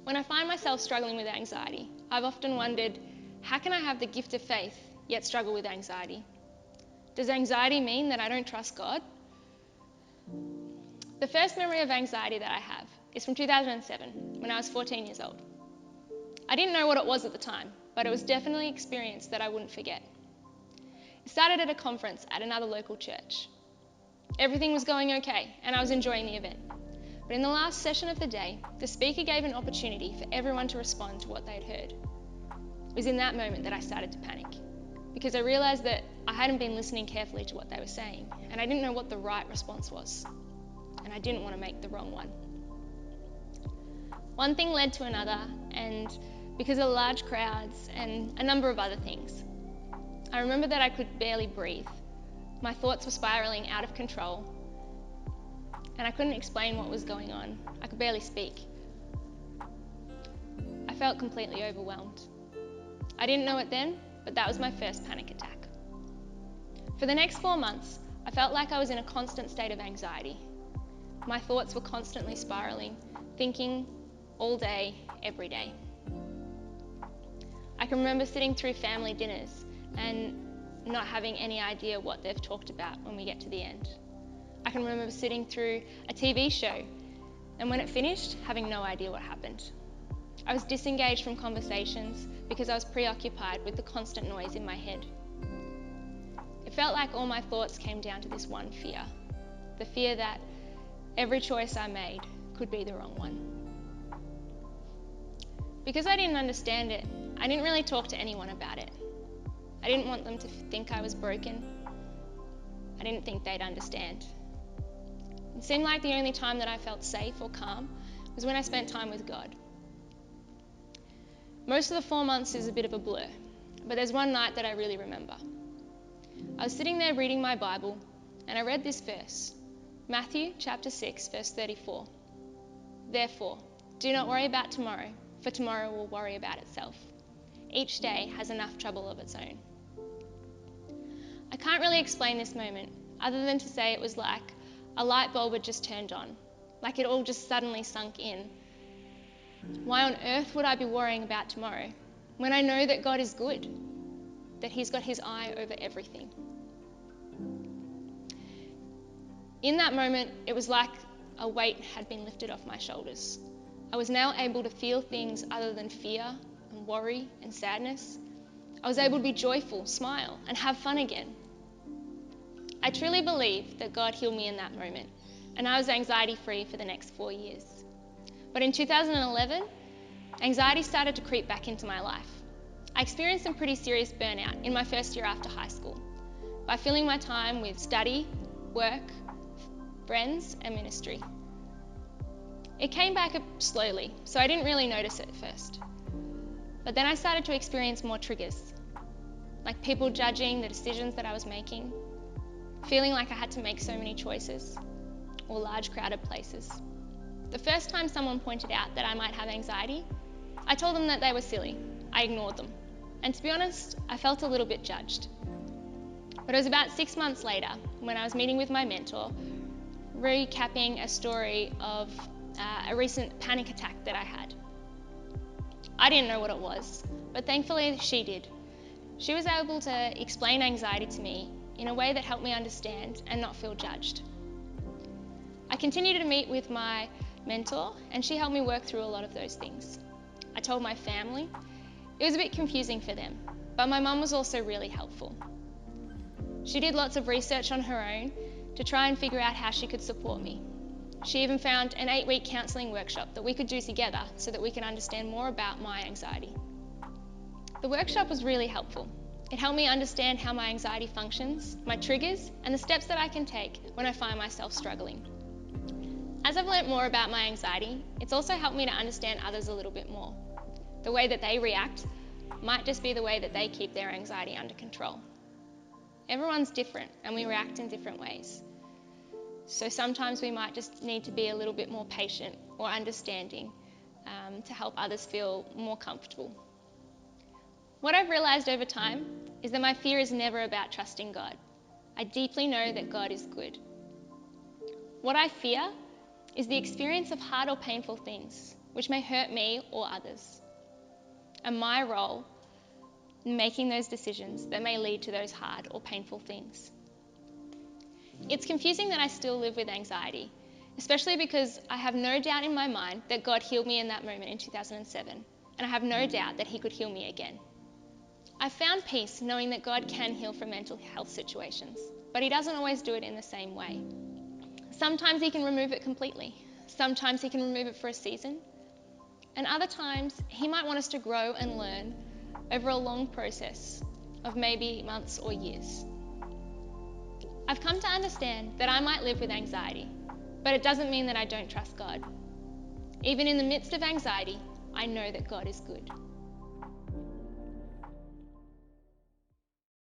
When I find myself struggling with anxiety, I've often wondered, how can I have the gift of faith yet struggle with anxiety? Does anxiety mean that I don't trust God? The first memory of anxiety that I have is from 2007, when I was 14 years old. I didn't know what it was at the time, but it was definitely an experience that I wouldn't forget. It started at a conference at another local church. Everything was going okay, and I was enjoying the event. But in the last session of the day, the speaker gave an opportunity for everyone to respond to what they'd heard. It was in that moment that I started to panic, because I realised that I hadn't been listening carefully to what they were saying, and I didn't know what the right response was, and I didn't want to make the wrong one. One thing led to another, and because of large crowds and a number of other things, I remember that I could barely breathe. My thoughts were spiralling out of control, and I couldn't explain what was going on. I could barely speak. I felt completely overwhelmed. I didn't know it then, but that was my first panic attack. For the next 4 months, I felt like I was in a constant state of anxiety. My thoughts were constantly spiraling, thinking all day, every day. I can remember sitting through family dinners and not having any idea what they've talked about when we get to the end. I can remember sitting through a TV show, and when it finished, having no idea what happened. I was disengaged from conversations because I was preoccupied with the constant noise in my head. It felt like all my thoughts came down to this one fear, the fear that every choice I made could be the wrong one. Because I didn't understand it, I didn't really talk to anyone about it. I didn't want them to think I was broken. I didn't think they'd understand. It seemed like the only time that I felt safe or calm was when I spent time with God. Most of the 4 months is a bit of a blur, but there's one night that I really remember. I was sitting there reading my Bible, and I read this verse, Matthew chapter 6, verse 34. Therefore, do not worry about tomorrow, for tomorrow will worry about itself. Each day has enough trouble of its own. I can't really explain this moment other than to say it was like a light bulb had just turned on, like it all just suddenly sunk in. Why on earth would I be worrying about tomorrow when I know that God is good, that He's got His eye over everything? In that moment, it was like a weight had been lifted off my shoulders. I was now able to feel things other than fear and worry and sadness. I was able to be joyful, smile, and have fun again. I truly believe that God healed me in that moment, and I was anxiety-free for the next 4 years. But in 2011, anxiety started to creep back into my life. I experienced some pretty serious burnout in my first year after high school by filling my time with study, work, friends, and ministry. It came back slowly, so I didn't really notice it at first. But then I started to experience more triggers, like people judging the decisions that I was making, feeling like I had to make so many choices, or large crowded places. The first time someone pointed out that I might have anxiety, I told them that they were silly. I ignored them. And to be honest, I felt a little bit judged. But it was about 6 months later, when I was meeting with my mentor, recapping a story of a recent panic attack that I had. I didn't know what it was, but thankfully she did. She was able to explain anxiety to me in a way that helped me understand and not feel judged. I continued to meet with my mentor, and she helped me work through a lot of those things. I told my family. It was a bit confusing for them, but my mum was also really helpful. She did lots of research on her own to try and figure out how she could support me. She even found an 8-week counselling workshop that we could do together so that we could understand more about my anxiety. The workshop was really helpful. It helped me understand how my anxiety functions, my triggers, and the steps that I can take when I find myself struggling. As I've learnt more about my anxiety, it's also helped me to understand others a little bit more. The way that they react might just be the way that they keep their anxiety under control. Everyone's different and we react in different ways. So sometimes we might just need to be a little bit more patient or understanding to help others feel more comfortable. What I've realised over time is that my fear is never about trusting God. I deeply know that God is good. What I fear is the experience of hard or painful things, which may hurt me or others, and my role in making those decisions that may lead to those hard or painful things. It's confusing that I still live with anxiety, especially because I have no doubt in my mind that God healed me in that moment in 2007, and I have no doubt that He could heal me again. I found peace knowing that God can heal from mental health situations, but He doesn't always do it in the same way. Sometimes He can remove it completely. Sometimes He can remove it for a season. And other times, He might want us to grow and learn over a long process of maybe months or years. I've come to understand that I might live with anxiety, but it doesn't mean that I don't trust God. Even in the midst of anxiety, I know that God is good.